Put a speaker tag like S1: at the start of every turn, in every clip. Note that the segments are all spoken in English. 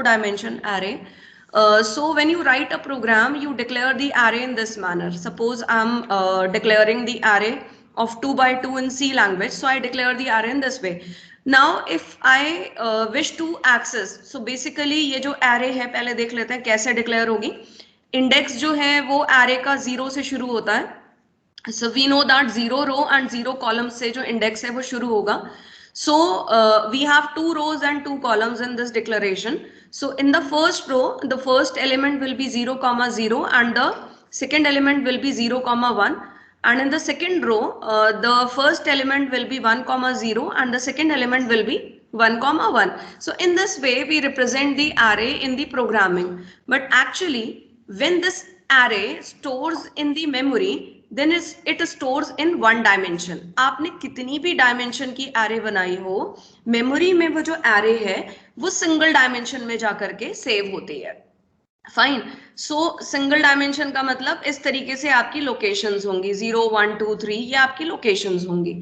S1: dimension array. So when you write a program, you declare the array in this manner. Suppose I'm declaring the array of 2 by 2 in C language, so I declare the array in this way. Now if I wish to access, so basically ये जो array है पहले देख लेते हैं कैसे declare होगी. Index जो है वो array का 0 से शुरू होता है. So we know that 0 row and 0 column से जो index है वो शुरू होगा. So we have 2 rows and 2 columns in this declaration. So in the first row, the first element will be 0, 0 and the second element will be 0, 1. And in the second row, the first element will be 1, 0 and the second element will be 1, 1. So in this way, we represent the array in the programming. But actually, when this array stores in the memory, then it stores in one dimension. आपने कितनी भी dimension की array बनाई हो, memory में वो जो array है वो single dimension में जाकर के save होती है. Fine. So single dimension का मतलब इस तरीके से आपकी locations होंगी 0, 1, 2, 3 ये आपकी locations होंगी.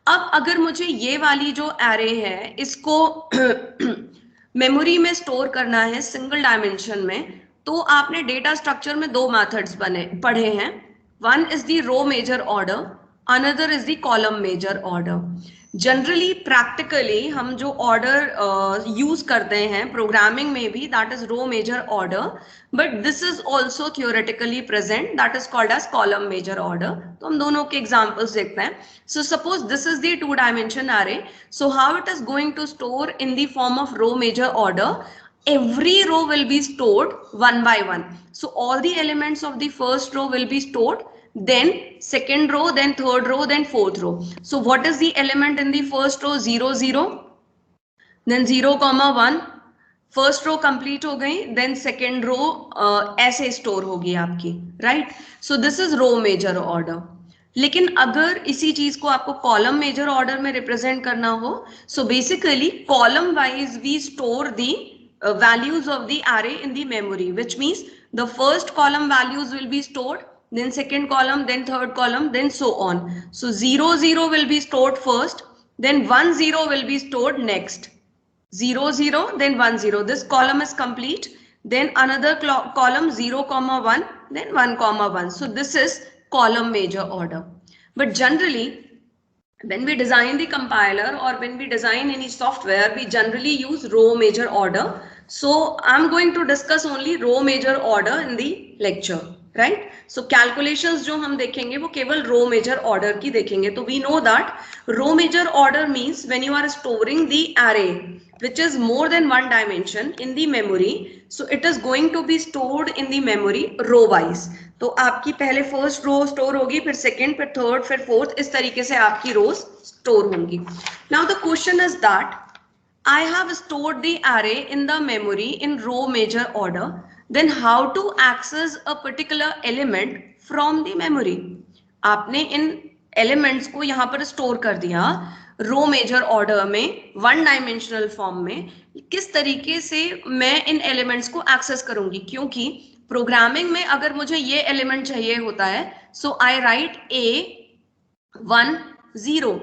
S1: अब अगर मुझे ये वाली जो array है इसको memory में store करना है single dimension में, तो आपने data structure में दो methods पढ़े हैं. One is the row major order, another is the column major order. Generally, practically, हम जो order use करते हैं programming में भी, that is row major order, but this is also theoretically present, that is called as column major order. तो हम दोनों के examples देखते हैं. So suppose this is the 2-dimension array. So how it is going to store in the form of row major order? Every row will be stored one by one. So all the elements of the first row will be stored, then second row, then third row, then fourth row. So what is the element in the first row? 0, 0, then 0, 1. First row complete हो गई, then second row ऐसे store होगी आपकी, right? So this is row major order. लेकिन अगर इसी चीज को आपको कॉलम मेजर ऑर्डर में रिप्रेजेंट करना हो, so basically column wise we store the values of the array in the memory, which means the first column values will be stored, then second column, then third column, then so on. So 0, 0 will be stored first, then 1, 0 will be stored next. 0, 0, then 1, 0. This column is complete. Then another column 0, 1, then 1, 1. So this is column major order. But generally, when we design the compiler or when we design any software, we generally use row major order. So I'm going to discuss only row major order in the lecture, right? So calculations जो हम देखेंगे वो केवल row major order की देखेंगे. तो we know that row major order means when you are storing the array which is more than one dimension in the memory, so it is going to be stored in the memory row wise. तो आपकी पहले first row store होगी, फिर second, फिर third, फिर fourth, इस तरीके से आपकी rows store होंगी. Now the question is that I have stored the array in the memory in row major order. Then how to access a particular element from the memory? आपने इन elements को यहाँ पर store कर दिया row major order में one dimensional form में. किस तरीके से मैं इन एलिमेंट्स को एक्सेस करूंगी? क्योंकि प्रोग्रामिंग में अगर मुझे ये एलिमेंट चाहिए होता है, सो आई राइट A1 0,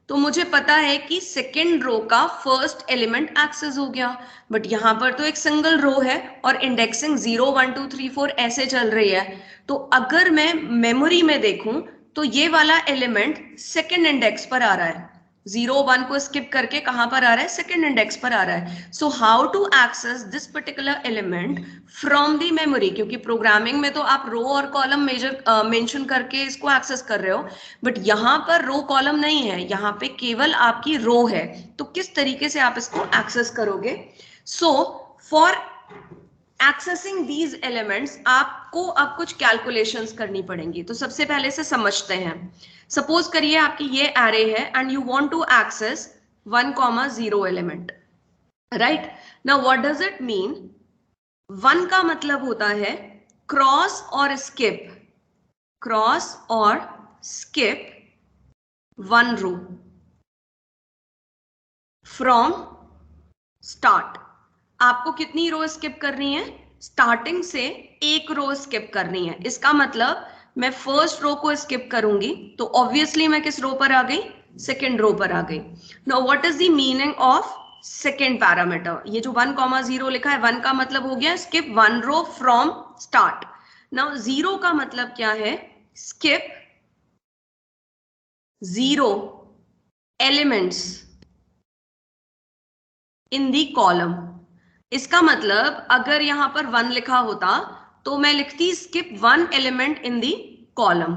S1: तो मुझे पता है कि सेकेंड रो का फर्स्ट एलिमेंट एक्सेस हो गया. बट यहाँ पर तो एक सिंगल रो है और इंडेक्सिंग 0 1 2 3 4 ऐसे चल रही है. तो अगर मैं मेमोरी में देखूं तो ये वाला एलिमेंट सेकेंड इंडेक्स पर आ रहा है. 0 1 को स्किप करके कहां पर आ रहा है? सेकेंड इंडेक्स पर आ रहा है. So how to access this particular element from the memory? क्योंकि प्रोग्रामिंग में तो आप रो और कॉलम मेंशन करके इसको एक्सेस कर रहे हो, बट यहाँ पर रो कॉलम नहीं है, यहाँ पे केवल आपकी रो है. तो किस तरीके से आप इसको एक्सेस करोगे? So for accessing these elements आपको अब कुछ कैलकुलेशंस करनी पड़ेंगी. तो सबसे पहले से समझते हैं. सपोज करिए आपकी ये एरे है and you want to access 1, 0 element, right? Now what does it mean? 1 का मतलब होता है क्रॉस और स्किप, क्रॉस और स्किप 1 रो फ्रॉम स्टार्ट. आपको कितनी रो स्किप करनी है? स्टार्टिंग से एक रो स्किप करनी है. इसका मतलब मैं फर्स्ट रो को स्किप करूंगी तो ऑब्वियसली मैं किस रो पर आ गई? सेकेंड रो पर आ गई. Now what is the meaning of second parameter. ये जो 1,0 लिखा है, 1 का मतलब हो गया skip 1 row from start. Now 0 का मतलब क्या है? Skip 0 elements in the column. इसका मतलब अगर यहां पर 1 लिखा होता तो मैं लिखती skip 1 element in the column.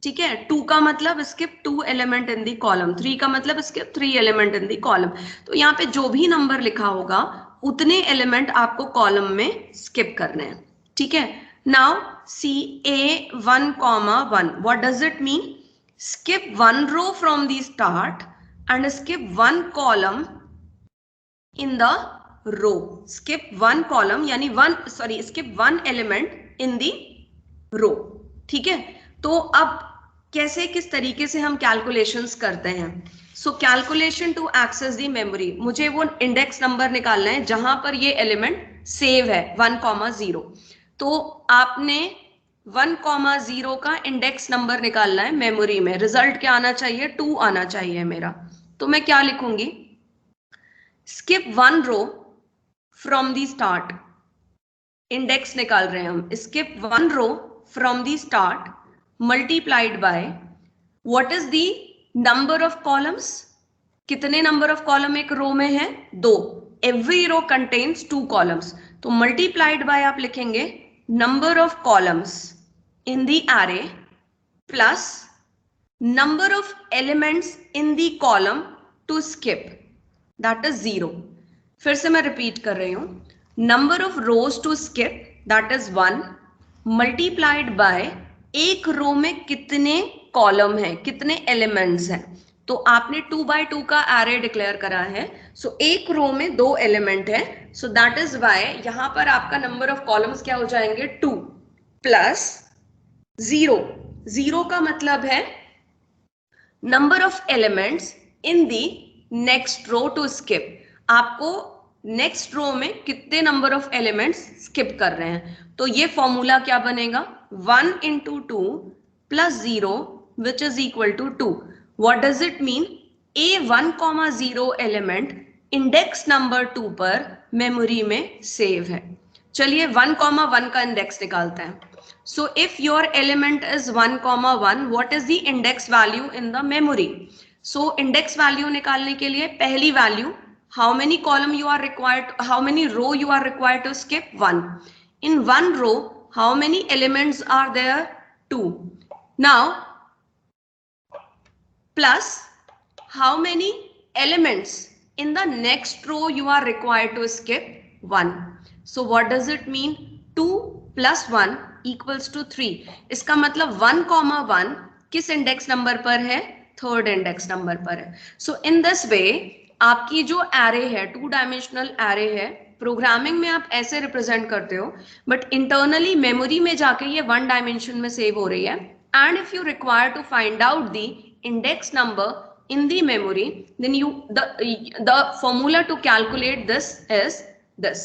S1: ठीक है, 2 का मतलब skip 2 element in the column, 3 का मतलब skip 3 element in the column. तो यहाँ पे जो भी नंबर लिखा होगा उतने एलिमेंट आपको कॉलम में स्किप करने हैं। ठीक है, now see A 1,1, what does it mean? skip 1 row from the start and skip 1 column in the row. skip 1 column यानी skip 1 element in the row. ठीक है, तो अब कैसे किस तरीके से हम कैलकुलेशंस करते हैं? So calculation to access the memory, मुझे वो इंडेक्स नंबर निकालना है जहां पर ये एलिमेंट सेव है 1,0। तो आपने 1,0 का इंडेक्स नंबर निकालना है मेमोरी में। रिजल्ट क्या आना चाहिए? 2 आना चाहिए मेरा। तो मैं क्या लिखूंगी? Skip 1 row from the start, index निकाल रहे हैं हम, skip 1 row from the start multiplied by what is the number of columns. कितने नंबर ऑफ कॉलम एक रो में है? 2। एवरी रो कंटेन्स 2 कॉलम्स, तो मल्टीप्लाइड बाय आप लिखेंगे number of columns in the array plus number of elements in the column to skip, that is 0. फिर से मैं रिपीट कर रही हूं, number of rows to skip that is 1 multiplied by एक रो में कितने कॉलम है, कितने एलिमेंट्स हैं। तो आपने 2 by 2 का एरे डिक्लेयर करा है, सो एक रो में 2 एलिमेंट है, सो दैट इज वाई यहां पर आपका नंबर ऑफ कॉलम्स क्या हो जाएंगे? 2 प्लस 0। 0 का मतलब है number of elements in the next row to skip. आपको नेक्स्ट रो में कितने नंबर ऑफ एलिमेंट्स स्किप कर रहे हैं। तो ये फॉर्मूला क्या बनेगा? 1 into 2 plus 0 which is equal to 2. What does it mean? A 1,0 element index number 2 पर मेमोरी में सेव है। चलिए 1,1 का इंडेक्स निकालते हैं। So if your element is 1,1, what is the index value in the memory? So index value निकालने के लिए पहली value, how many column you are required, how many row you are required to skip? 1. In 1 row, how many elements are there? 2. Now plus how many elements in the next row you are required to skip? 1. So what does it mean? 2 plus 1 equals to 3. इसका मतलब 1,1 किस index number पर है? Third index number पर है। सो in this way आपकी जो array है, 2 डायमेंशनल एरे है, प्रोग्रामिंग में आप ऐसे रिप्रेजेंट करते हो, बट इंटरनली मेमोरी में जाके ये 1 डायमेंशन में सेव हो रही है। And if you require to find out the index number in the memory, then the formula to calculate this is this: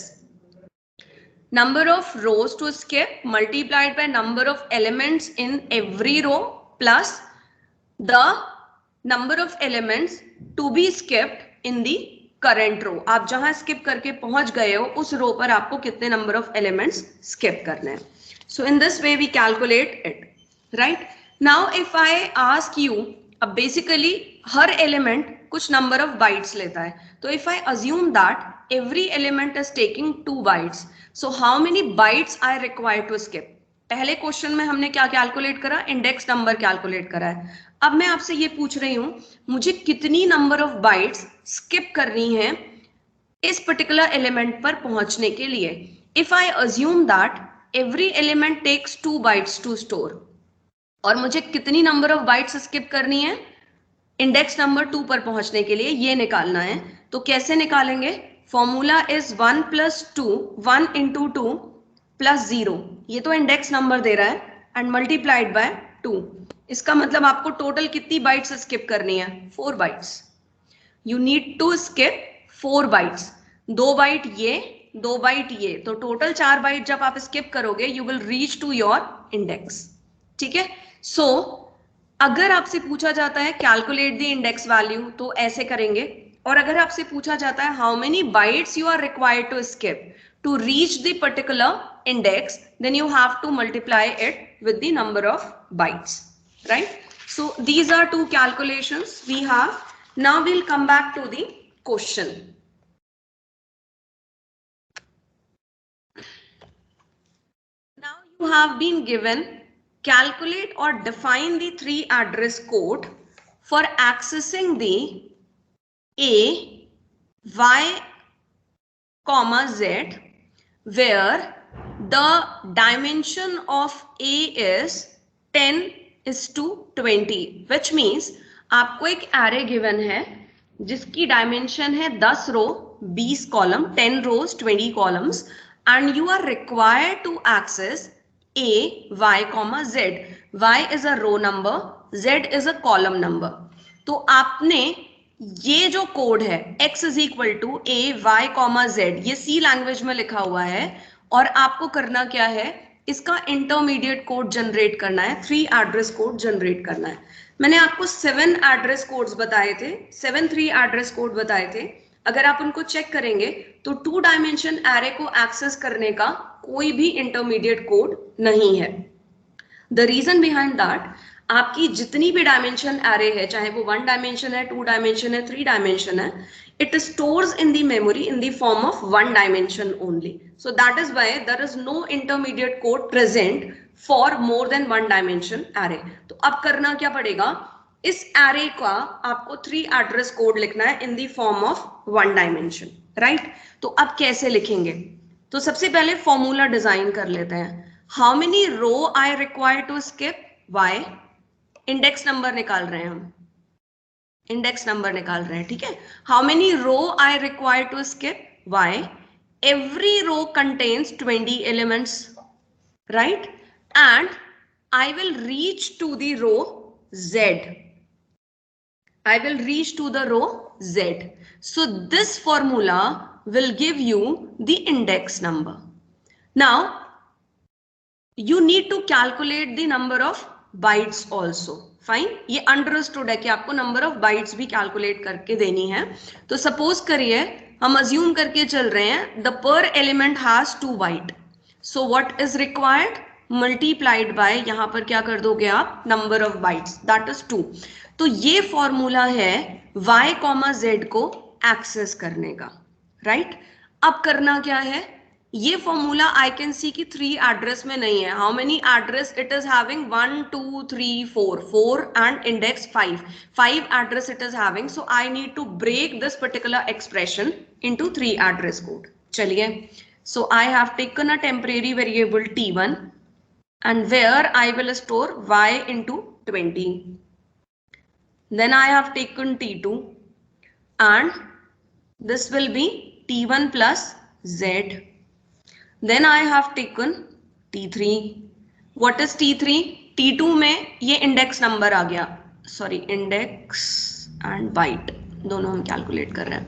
S1: number of rows to skip multiplied by number of elements in every row plus the number of elements to be skipped in the current row. आप जहां skip करके पहुंच गए हो उस रो पर आपको कितने number of elements skip करने हैं. So in this way we calculate it, right? Now if I ask you, अब बेसिकली हर एलिमेंट कुछ नंबर ऑफ बाइट्स लेता है, तो if I assume that every element is taking 2 bytes, so how many bytes I require to skip? पहले question में हमने क्या कैलकुलेट करा? इंडेक्स नंबर कैलकुलेट करा है। अब मैं आपसे ये पूछ रही हूं, मुझे कितनी नंबर ऑफ बाइट्स स्किप करनी है इस पर्टिकुलर एलिमेंट पर पहुंचने के लिए। If I assume that every element takes 2 bytes to store, और मुझे कितनी नंबर ऑफ बाइट्स स्किप करनी है इंडेक्स नंबर 2 पर पहुंचने के लिए, ये निकालना है। तो कैसे निकालेंगे? Formula is 1 plus 2, 1 into 2 plus 0, ये तो इंडेक्स नंबर दे रहा है, एंड मल्टीप्लाइड बाय 2। इसका मतलब आपको टोटल कितनी बाइट्स स्किप करनी है? 4 bytes. You need to skip 4 bytes, 2 byte ये, 2 बाइट ये, तो टोटल 4 बाइट जब आप स्किप करोगे you will reach to your index. ठीक है, सो अगर आपसे पूछा जाता है कैलकुलेट द इंडेक्स वैल्यू, तो ऐसे करेंगे, और अगर आपसे पूछा जाता है how many bytes you are required to skip to reach the particular index, then you have to multiply it with the number of bytes, right? So these are two calculations we have. Now we'll come back to the question. Now you have been given calculate or define the three address code for accessing the A, Y, comma Z, where the dimension of A is 10:20, which means आपको एक array given है जिसकी dimension है 10 रो 20 column 10 rows 20 columns and you are required to access A, Y, Z. Y is a row number, Z is a column number. तो आपने ये जो code है x is equal to a y comma z, ये C language में लिखा हुआ है और आपको करना क्या है, इसका इंटरमीडिएट कोड जनरेट करना है, 3 एड्रेस कोड जनरेट करना है. मैंने आपको 7 एड्रेस कोड्स बताए थे, 7 3 एड्रेस कोड बताए थे. अगर आप उनको चेक करेंगे तो 2 डायमेंशन एरे को एक्सेस करने का कोई भी इंटरमीडिएट कोड नहीं है. द रीजन बिहाइंड दैट, आपकी जितनी भी डायमेंशन एरे है, चाहे वो 1 डायमेंशन है, 2 डायमेंशन है, 3 डायमेंशन है, it stores in the memory in the form of 1 dimension only. So that is why there is no intermediate code present for more than 1 dimension array. तो अब करना क्या पड़ेगा, इस array का आपको 3 address code लिखना है in the form of 1 dimension, right? तो अब कैसे लिखेंगे, तो सबसे पहले फॉर्मूला डिजाइन कर लेते हैं. How many row I require to skip? Y. Index number निकाल रहे हैं हम, इंडेक्स नंबर निकाल रहे हैं, ठीक है. How many row I require to skip? Y. Every row contains 20 elements, right, and I will reach to the row z. I will reach to the row Z. So this formula will give you the index number. Now you need to calculate the number of bytes also. Fine, ये understood है कि आपको number of bytes भी calculate करके देनी है. तो suppose करिए हम अज्यूम करके चल रहे हैं द पर element has 2 byte. So what is required, multiplied by, यहां पर क्या कर दोगे आप, number of bytes, that is 2. तो ये फॉर्मूला है y, z को एक्सेस करने का, राइट. अब करना क्या है, ये फॉर्मूला आई कैन सी की 3 एड्रेस में नहीं है. How many address it is having, 1 2 3 4 and index 5 address it is having. So I need to break this particular expression into 3 address code. चलिए, so I have taken a temporary variable t1 and where I will store y into 20. Then I have taken t2 and this will be t1 plus z. Then I have taken t3. What is t3? t2 में ये index number आ गया, sorry index and bite दोनों हम calculate कर रहे हैं.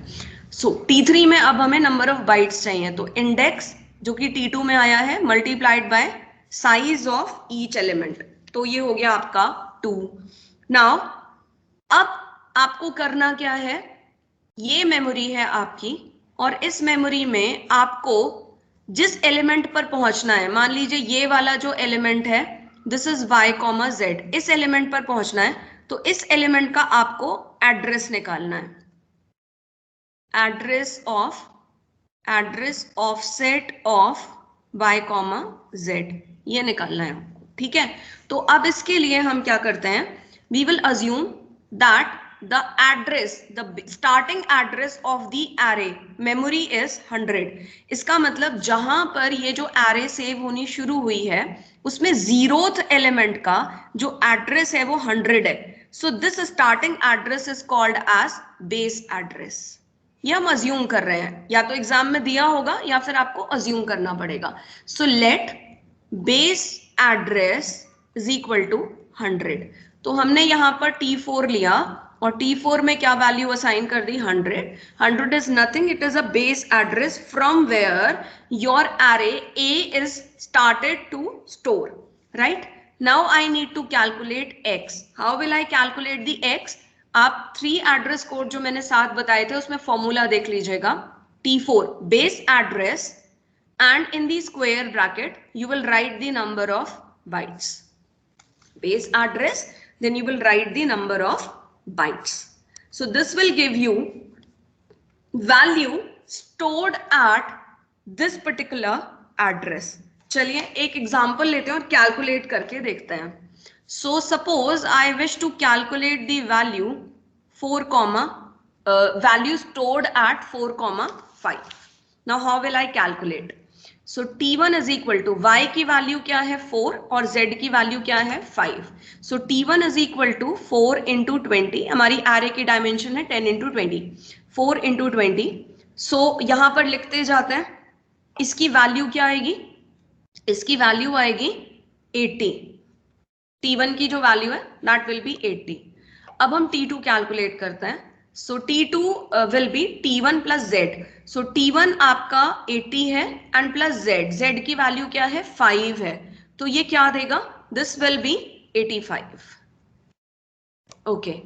S1: सो t3 में अब हमें नंबर ऑफ बाइट्स चाहिए, तो इंडेक्स जो कि t2 में आया है multiplied by size of each element, तो ये हो गया आपका 2. नाउ अब आपको करना क्या है, ये मेमोरी है आपकी और इस मेमोरी में आपको जिस एलिमेंट पर पहुंचना है, मान लीजिए ये वाला जो एलिमेंट है दिस इज y, z, इस एलिमेंट पर पहुंचना है, तो इस एलिमेंट का आपको एड्रेस निकालना है. Address offset of y, z, ये निकालना है आपको, ठीक है. तो अब इसके लिए हम क्या करते हैं, we will assume that the address, the starting address of the array memory is 100. इसका मतलब जहां पर ये जो array सेव होनी शुरू हुई है उसमें 0th एलिमेंट का जो एड्रेस है वो 100 है. so this starting address is called as base address. ये हम अज्यूम कर रहे हैं, या तो एग्जाम में दिया होगा या फिर आपको अज्यूम करना पड़ेगा. so let base address is equal to 100. तो हमने यहां पर t4 लिया और t4 में क्या वैल्यू असाइन कर दी, 100. 100 is nothing, it is a base address from where your array a is started to store, right. Now I need to calculate x. How will I calculate the x? आप 3 address code जो मैंने साथ बताए थे उसमें formula देख लीजिएगा. T4 base address and in the square bracket you will write the number of bytes. Base address, then you will write the number of bytes. So this will give you value stored at this particular address. चलिए एक example लेते हैं और calculate करके देखते हैं. So suppose I wish to calculate the value 4, value stored at 4,5. Now how will I calculate? So T1 is equal to y की value क्या है 4 और z की वैल्यू क्या है 5. So T1 is equal to 4 into 20. हमारी array की dimension है 10 into 20. 4 into 20. So यहाँ पर लिखते जाते हैं. इसकी वैल्यू क्या आएगी? इसकी वैल्यू आएगी 80. T1 की जो वैल्यू है that will be 80. अब हम T2 कैलकुलेट करते हैं. So T2 will be T1 plus Z. So T1 आपका 80 है and plus Z की वैल्यू क्या है 5 है. तो ये क्या देगा? This will be 85. Okay.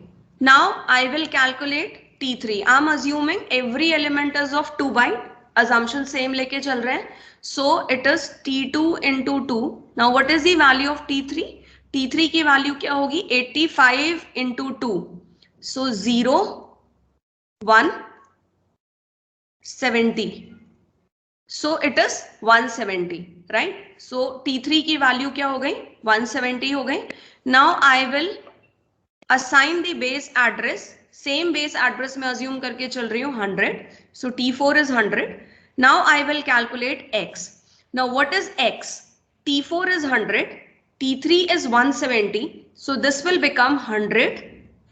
S1: Now I will calculate T3. I'm assuming every element is of 2 byte. Assumption same लेके चल रहे हैं. So it is T2 into 2. Now what is the value of T3? T3 की value क्या होगी? 85 into 2. So 0, 1, 70. So it is 170, right? So T3 की value क्या हो गई? 170 हो गई. Now I will assign the base address. Same base address में assume करके चल रही हूँ 100. So T4 is 100. Now I will calculate X. Now what is X? T4 is 100. T3 is 170. So this will become 100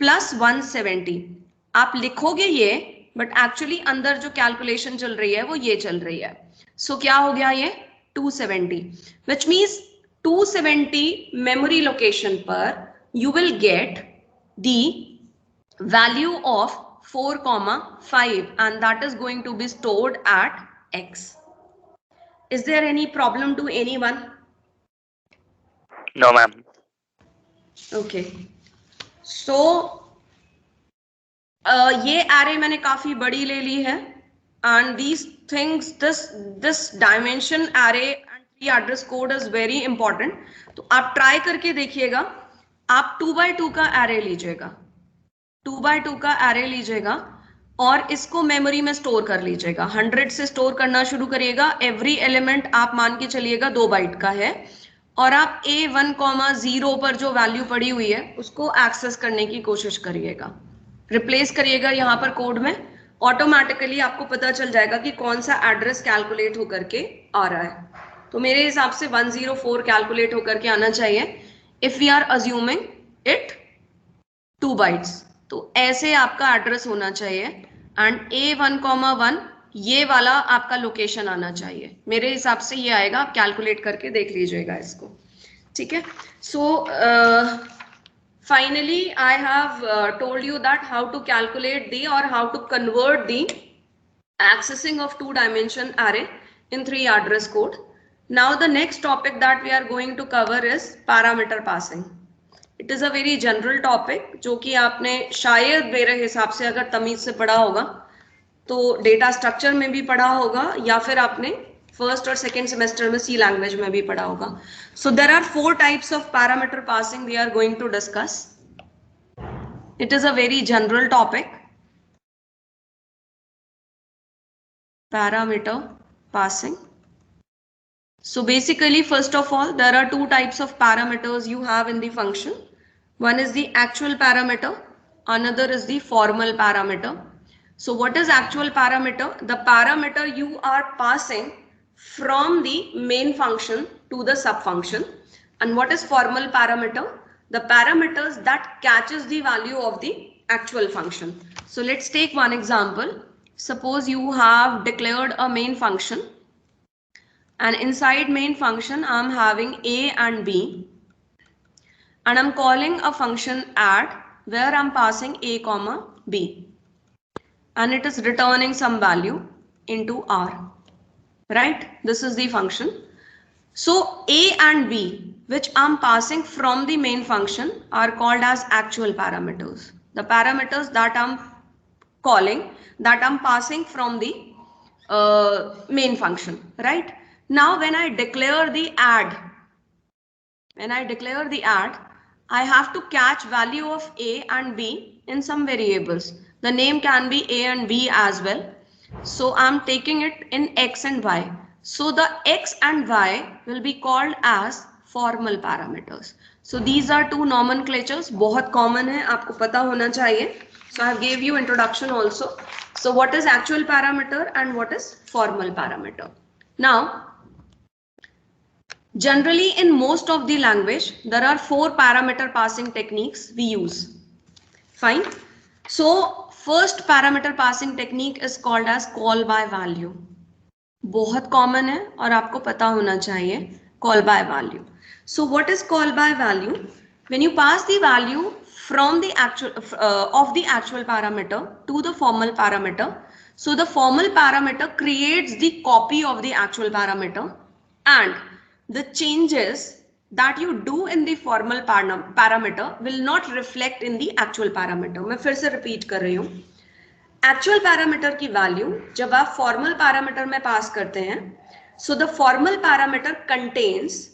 S1: plus 170. आप लिखोगे ये, but actually अंदर जो कैलकुलेशन चल रही है वो ये चल रही है. सो क्या हो गया ये 270, विच मीन्स 270 मेमोरी लोकेशन पर you will get the value of 4,5 and that is going to be stored at X. Is there any problem to anyone?
S2: No, ma'am.
S1: Okay. So ये array मैंने काफी बड़ी ले ली है and these things, this dimension array and 3 address code is very important. तो आप try करके देखिएगा. आप 2x2 का array लीजिएगा, 2x2 का array लीजिएगा और इसको मेमोरी में स्टोर कर लीजिएगा. 100 से स्टोर करना शुरू करिएगा. एवरी एलिमेंट आप मान के चलिएगा 2 बाइट का है और आप A1,0 पर जो वैल्यू पड़ी हुई है उसको एक्सेस करने की कोशिश करिएगा. रिप्लेस करिएगा यहाँ पर कोड में. ऑटोमेटिकली आपको पता चल जाएगा कि कौन सा एड्रेस कैलकुलेट होकर के आ रहा है. तो मेरे हिसाब से 104 कैलकुलेट होकर के आना चाहिए if we are assuming it 2 bytes. तो ऐसे आपका एड्रेस होना चाहिए एंड A1,1 ये वाला आपका लोकेशन आना चाहिए. मेरे हिसाब से ये आएगा. आप कैलकुलेट करके देख लीजिएगा इसको. ठीक है. सो finally I have told you that how to calculate the or how to convert the accessing of 2-dimension array in 3 address code. Now the next topic that we are going to cover is parameter passing. It is a very general topic जो कि आपने शायद मेरे हिसाब से अगर तमीज से पढ़ा होगा तो डेटा स्ट्रक्चर में भी पढ़ा होगा या फिर आपने फर्स्ट और सेकेंड सेमेस्टर में सी लैंग्वेज में भी पढ़ा होगा. So there are 4 types of parameter passing we are going to discuss. It is a very general topic. Parameter passing. So basically, first of all, there are 2 types of parameters you have in the function. One is the actual parameter, another is the formal parameter. So what is actual parameter? The parameter you are passing from the main function to the subfunction. And what is formal parameter? The parameters that catches the value of the actual function. So let's take one example. Suppose you have declared a main function. And inside main function, I'm having A and B. And I'm calling a function add where I'm passing A comma B. And it is returning some value into R. Right? This is the function. So A and B, which I'm passing from the main function, are called as actual parameters. the parameters that I'm calling, that I'm passing from the main function, right? Now when I declare the add, I have to catch value of A and B in some variables. The name can be A and B as well. So I'm taking it in X and Y. So the X and Y will be called as formal parameters. So these are two nomenclatures, बहुत common है, आपको पता होना चाहिए. So I gave you introduction also. So what is actual parameter and what is formal parameter? Now, generally, in most of the language, there are 4 parameter passing techniques we use. Fine. So, first parameter passing technique is called as call by value. बहुत common है और आपको पता होना चाहिए call by value. So, what is call by value? When you pass the value from the actual of the actual parameter to the formal parameter, so the formal parameter creates the copy of the actual parameter, and the changes that you do in the formal parameter will not reflect in the actual parameter. मैं फिर से repeat कर रही हूँ. Actual parameter की value जब आप formal parameter में pass करते हैं, so the formal parameter contains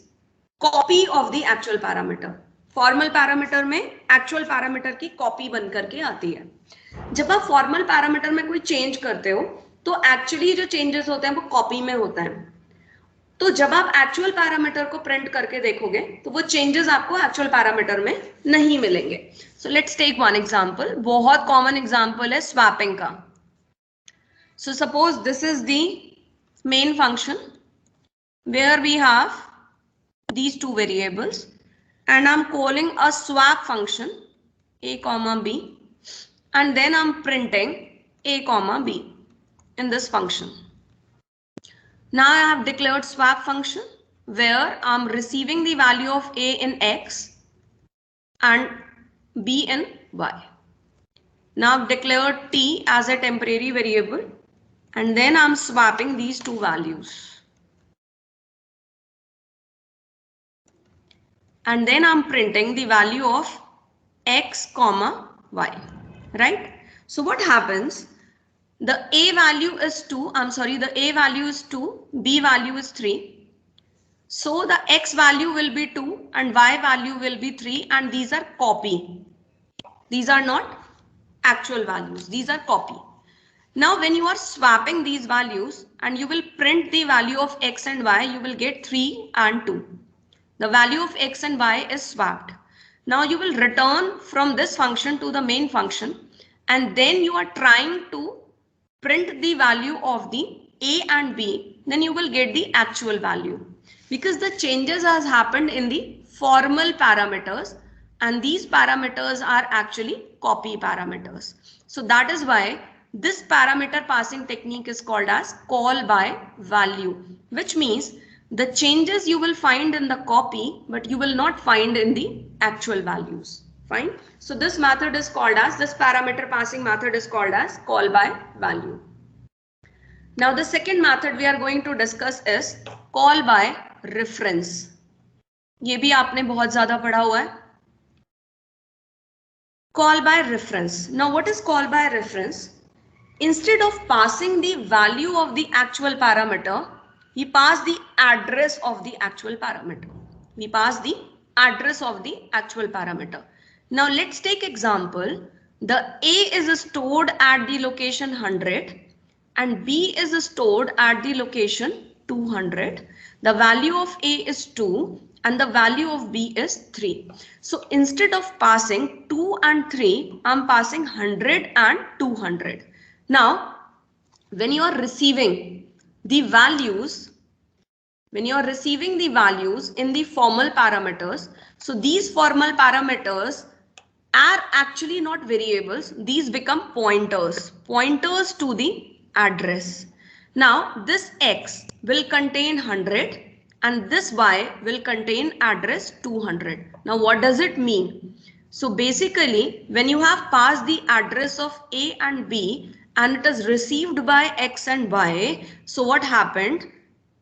S1: copy of the actual parameter. Formal parameter में actual parameter की copy बन करके आती है. जब आप formal parameter में कोई change करते हो, तो actually जो changes होते हैं वो copy में होता है. तो जब आप एक्चुअल पैरामीटर को प्रिंट करके देखोगे तो वो चेंजेस आपको एक्चुअल पैरामीटर में नहीं मिलेंगे. So let's take one example. बहुत कॉमन एग्जांपल है स्वैपिंग का. So suppose this is the main function where we have these two variables and I'm calling a swap function a comma b and then I'm printing a comma b in this function. Now I have declared swap function where I'm receiving the value of a in x and b in y. Now I've declared t as a temporary variable and then I'm swapping these two values. And then I'm printing the value of x comma y, right? So what happens? The a value is 2, the a value is 2, b value is 3. So the x value will be 2 and y value will be 3 and these are copy. These are not actual values, these are copy. Now when you are swapping these values and you will print the value of x and y, you will get 3 and 2. The value of x and y is swapped. Now you will return from this function to the main function and then you are trying to print the value of the a and b, then you will get the actual value because the changes has happened in the formal parameters and these parameters are actually copy parameters. So that is why this parameter passing technique is called as call by value, which means the changes you will find in the copy, but you will not find in the actual values. Fine. So this method is called as, this parameter passing method is called as call by value. Now the second method we are going to discuss is call by reference. ये भी आपने बहुत ज़्यादा पढ़ा हुआ है. Call by reference. Now what is call by reference? Instead of passing the value of the actual parameter, we pass the address of the actual parameter. We pass the address of the actual parameter. Now let's take example. The a is stored at the location 100 and b is stored at the location 200. The value of a is 2 and the value of b is 3. So instead of passing 2 and 3, I'm passing 100 and 200. Now, when you are receiving the values, in the formal parameters, so these formal parameters are actually not variables. These become pointers to the address. Now, this x will contain 100 and this y will contain address 200. Now, what does it mean? So basically, when you have passed the address of a and b, and it is received by x and y. So what happened?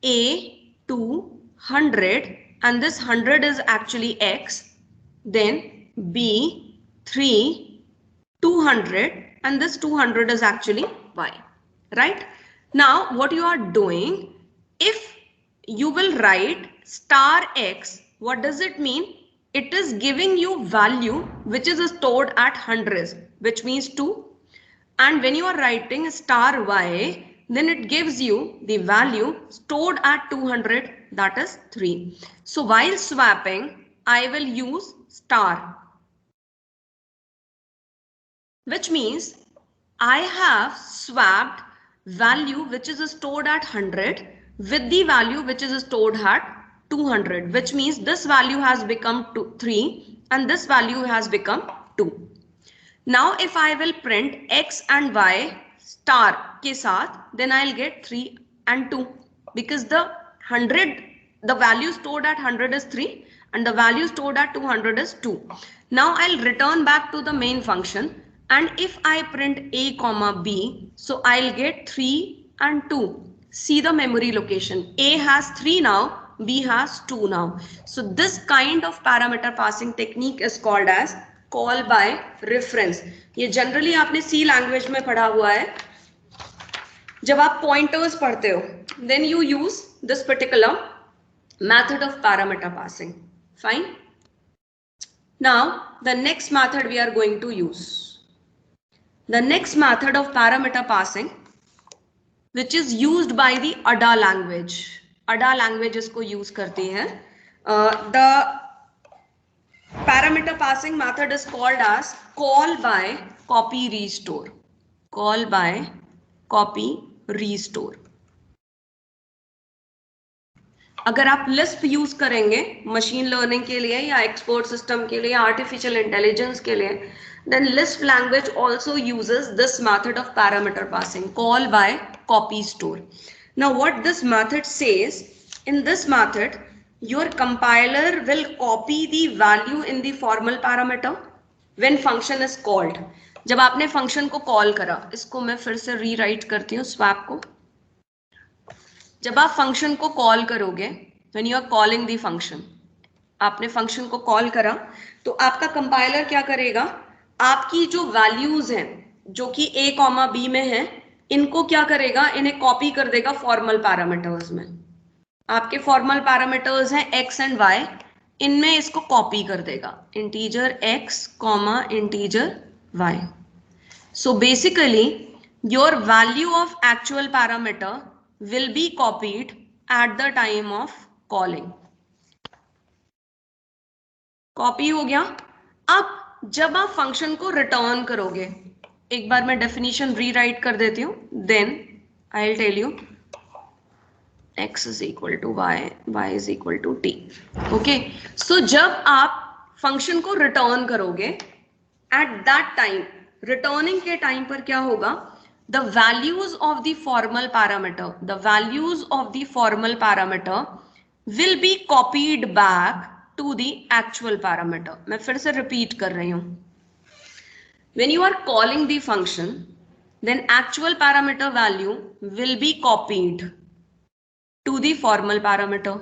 S1: A 200 and this 100 is actually x. Then b 3 200, and this 200 is actually y, right? Now what you are doing, if you will write star x, what does it mean? It is giving you value which is stored at hundreds, which means 2. And when you are writing star y, then it gives you the value stored at 200, that is 3. So while swapping, I will use star, which means I have swapped value which is stored at 100 with the value which is stored at 200, which means this value has become 3 and this value has become 2. Now if I will print x and y star के साथ, then I'll get 3 and 2, because the value stored at 100 is 3 and the value stored at 200 is 2. Now I'll return back to the main function, and if I print a comma b, so I'll get 3 and 2. See the memory location. A has 3 now, B has 2 now. So this kind of parameter passing technique is called as call by reference. ये generally आपने C language में पढ़ा हुआ है. जब आप pointers पढ़ते हो, then you use this particular method of parameter passing. Fine. Now the next method we are going to use. The next method of parameter passing, which is used by the ADA language. ADA language इसको use करती है. The parameter passing method is called as call by copy restore. Call by copy restore. अगर आप Lisp use करेंगे machine learning के लिए या export system के लिए, आर्टिफिशियल इंटेलिजेंस के लिए, then Lisp language also uses this method of parameter passing, call by copy store. Now what this method says, in this method your compiler will copy the value in the formal parameter when function is called. जब आपने function को call करा, इसको मैं फिर से rewrite करती हूँ swap को. जब आप function को call करोगे, when you are calling the function, आपने function को call करा, तो आपका compiler क्या करेगा, आपकी जो values हैं, जो कि a, b में हैं, इनको क्या करेगा, इन्हें copy कर देगा formal parameters में. आपके formal parameters हैं x and y, इनमें इसको copy कर देगा, integer x, integer y. So basically, your value of actual parameter will be copied at the time of calling. Copy हो गया. अब जब आप function को return करोगे, एक बार मैं definition rewrite कर देती हूँ, then I'll tell you x is equal to y, y is equal to t. Okay. So जब आप function को return करोगे, at that time, returning के time पर क्या होगा, the values of the formal parameter, will be copied back to the actual parameter. मैं फिर से repeat कर रही हूँ. When you are calling the function, then actual parameter value will be copied to the formal parameter.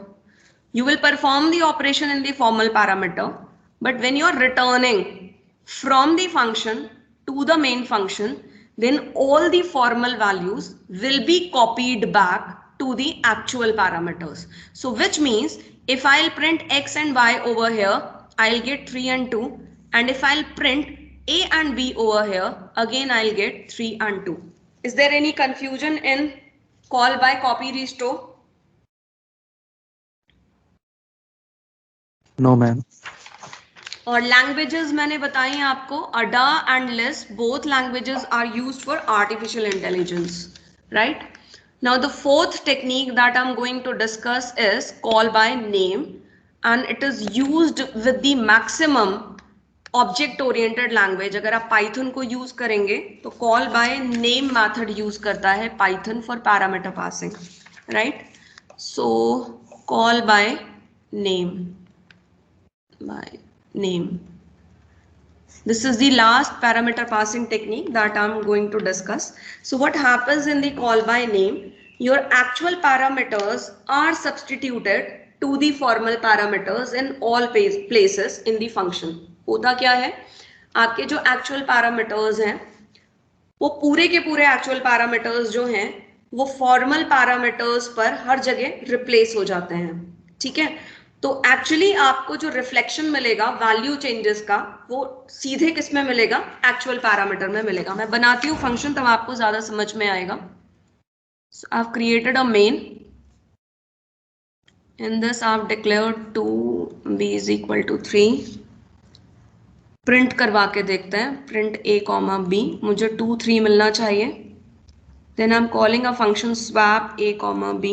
S1: You will perform the operation in the formal parameter, but when you are returning from the function to the main function, then all the formal values will be copied back to the actual parameters. So which means if I'll print x and y over here, I'll get 3 and 2. And if I'll print a and b over here, again I'll get 3 and 2. Is there any confusion in call by copy restore?
S2: No, ma'am.
S1: और languages मैंने बताई आपको, ADA and Lisp, both languages are used for artificial intelligence, right? Now the fourth technique that I'm going to discuss is call by name, and it is used with the maximum object oriented language. अगर आप Python को use करेंगे तो call by name method use करता है Python for parameter passing, right? So call by name. This is the last parameter passing technique that I'm going to discuss. So what happens in the call by name, your actual parameters are substituted to the formal parameters in all places in the function. होता क्या है, आपके जो actual parameters हैं वो पूरे के पूरे एक्चुअल पैरामीटर्स जो हैं वो फॉर्मल पैरामीटर्स पर हर जगह रिप्लेस हो जाते हैं, ठीक है। तो एक्चुअली आपको जो रिफ्लेक्शन मिलेगा वैल्यू चेंजेस का वो सीधे किस में मिलेगा, एक्चुअल पैरामीटर में मिलेगा। मैं बनाती हूँ फंक्शन तब आपको ज्यादा समझ में आएगा। So I've created a main. In this I've declared 2b is equal to 3. Print करवा के देखते हैं, प्रिंट a कॉमा b, मुझे 2 3 मिलना चाहिए। Then I am calling a function swap a comma b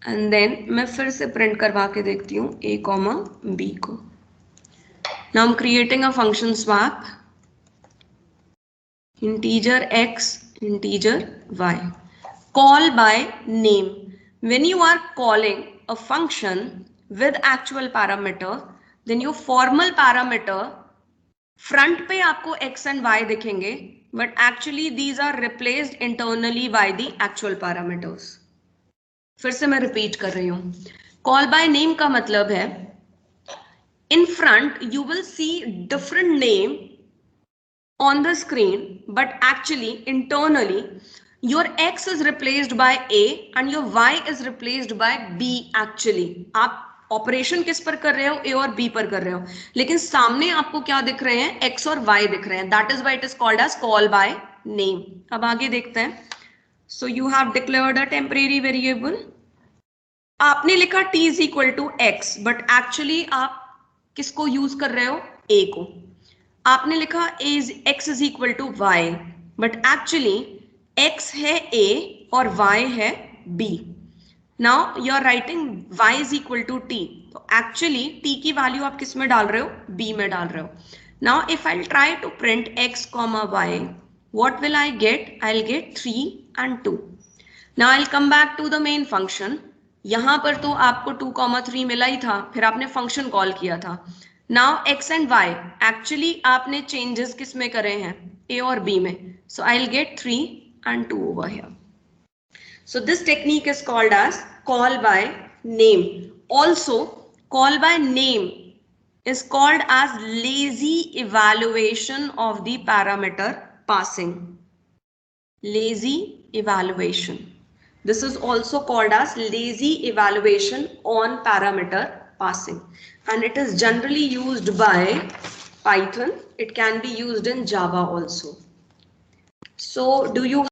S1: and then मैं फिर से प्रिंट करवा के देखती हूँ a कॉमा b को। Now I am creating a function swap integer x integer y, call by name. When you are calling a function with actual parameter, then your formal parameter front पे आपको x and y दिखेंगे, but actually these are replaced internally by the actual parameters. फिर से मैं repeat कर रही हूँ। Call by name का मतलब है in front you will see different name on the screen, but actually internally your x is replaced by a and your y is replaced by b. actually आप operation किस पर कर रहे हो, a और b पर कर रहे हो, लेकिन सामने आपको क्या दिख रहे हैं, x और y दिख रहे हैं। That is why it is called as call by name. अब आगे देखते हैं। So you have declared a temporary variable, आपने लिखा t is equal to x, but actually आप किसको यूज कर रहे हो, a को। आपने लिखा x is equal to y, but actually x है a और y है b. Now you are writing y is equal to t, तो एक्चुअली t की वैल्यू आप किस में डाल रहे हो, b में डाल रहे हो। Now if I try to print x comma y, what will I get? I'll get 3 and 2. Now I'll come back to the main function. यहां पर तो आपको 2,3 मिला ही था, फिर आपने फंक्शन कॉल किया था। Now x and y actually आपने changes किस में करे हैं, a और b में, so I'll get 3 and 2 over here. So this technique is called as call by name. Also call by name is called as lazy evaluation of the parameter passing. Lazy evaluation. This is also called as lazy evaluation on parameter passing, and it is generally used by Python. It can be used in Java also. So do you